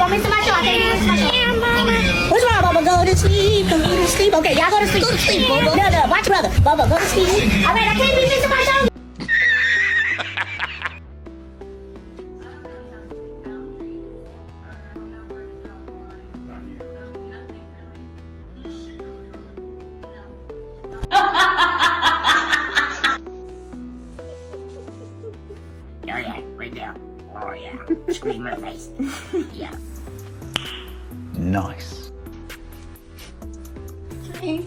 want me to smash you? I'll take you to smash you. What's wrong, Bubba? Go to sleep. Go to sleep. Okay, y'all go to sleep. Go to sleep, Bubba. No, watch brother. Bubba, go to sleep. All right, I can't be Mr. Macho. Oh yeah, right there. Oh yeah. Squeeze my face. Yeah. Nice. Okay.